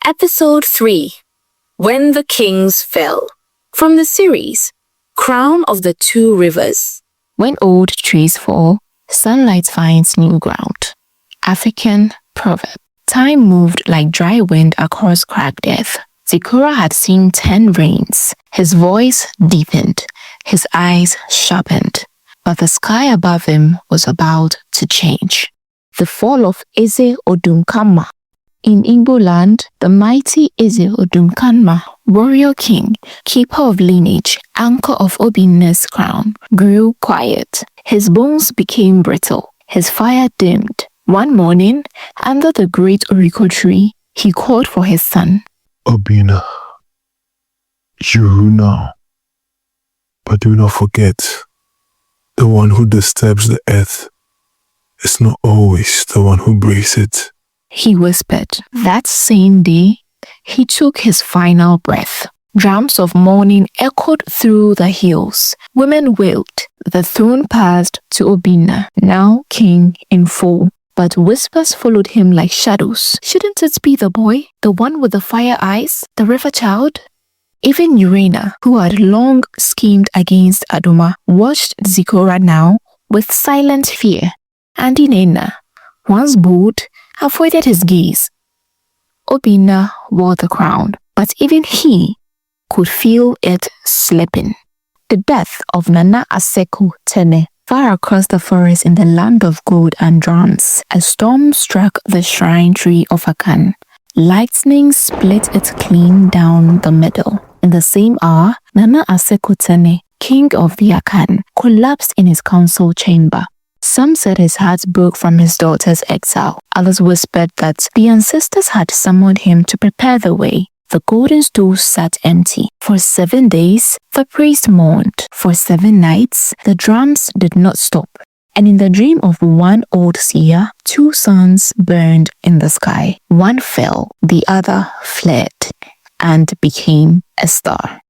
Episode 3 When the Kings Fell, from the series Crown of the Two Rivers. When old trees fall, sunlight finds new ground. African proverb. Time moved like dry wind across cracked earth. Zikora had seen 10 rains. His voice deepened, his eyes sharpened, but the sky above him was about to change. The fall of Eze Odumkanma. In Igbo land, the mighty Eze Odumkanma, warrior king, keeper of lineage, anchor of Obinna's crown, grew quiet. His bones became brittle, his fire dimmed. One morning, under the great Oriko tree, he called for his son. Obinna, you rule now, but do not forget, the one who disturbs the earth is not always the one who breaks it. He whispered. That same day, he took his final breath. Drums of mourning echoed through the hills. Women wailed. The throne passed to Obinna, now king in full. But whispers followed him like shadows. Shouldn't it be the boy, the one with the fire eyes, the river child? Even Urena, who had long schemed against Adoma, watched Zikora now with silent fear. And Inena, once bold, avoided his gaze. Obinna wore the crown, but even he could feel it slipping. The death of Nana Aseko Tene. Far across the forest in the land of gold and drums, a storm struck the shrine tree of Akan. Lightning split it clean down the middle. In the same hour, Nana Aseko Tene, king of the Akan, collapsed in his council chamber. Some said his heart broke from his daughter's exile. Others whispered that the ancestors had summoned him to prepare the way. The golden stool sat empty. For 7 days, the priest mourned. For 7 nights, the drums did not stop. And in the dream of one old seer, 2 suns burned in the sky. One fell, the other fled, and became a star.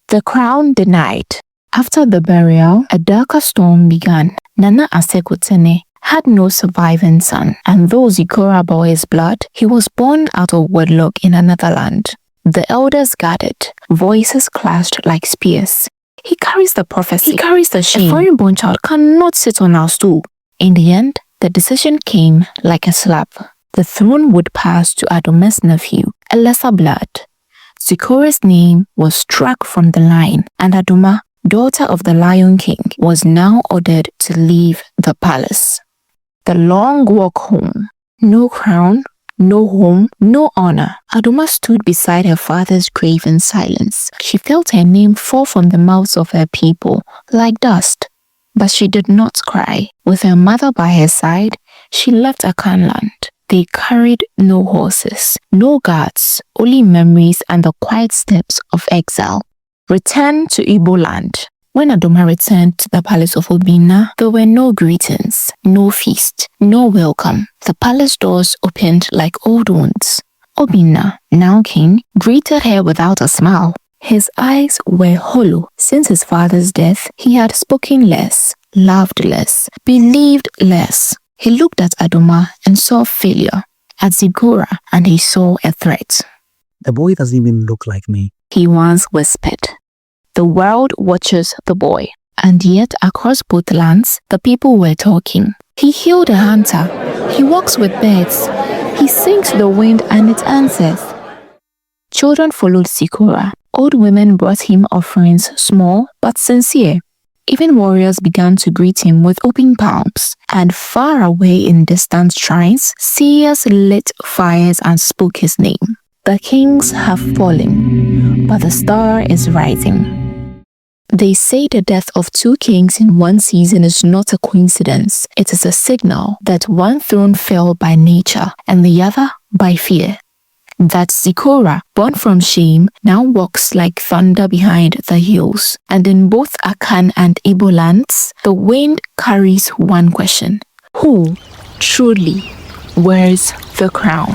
The crown denied. After the burial, a darker storm began. Nana Aseko Tene had no surviving son, and though Zikora bore his blood, he was born out of wedlock in another land. The elders gathered, voices clashed like spears. He carries the prophecy, he carries the shame. A foreign-born child cannot sit on our stool. In the end, the decision came like a slap. The throne would pass to Adoma's nephew, a lesser blood. Zikora's name was struck from the line, and Adoma, daughter of the Lion King, was now ordered to leave the palace. The long walk home. No crown, no home, no honor. Adoma stood beside her father's grave in silence. She felt her name fall from the mouths of her people like dust. But she did not cry. With her mother by her side, she left Akan land. They carried no horses, no guards, only memories and the quiet steps of exile. Return to Igbo land. When Adoma returned to the palace of Obinna, there were no greetings, no feast, no welcome. The palace doors opened like old wounds. Obinna, now king, greeted her without a smile. His eyes were hollow. Since his father's death, he had spoken less, loved less, believed less. He looked at Adoma and saw failure, at Zikora, and he saw a threat. The boy doesn't even look like me, he once whispered. The world watches the boy, and yet across both lands, the people were talking. He healed a hunter. He walks with birds. He sings the wind and it answers. Children followed Zikora. Old women brought him offerings, small but sincere. Even warriors began to greet him with open palms. And far away in distant shrines, seers lit fires and spoke his name. The kings have fallen, but the star is rising. They say the death of 2 kings in one season is not a coincidence. It is a signal that one throne fell by nature and the other by fear. That Zikora, born from shame, now walks like thunder behind the hills. And in both Akan and Igbo lands, the wind carries one question. Who truly wears the crown?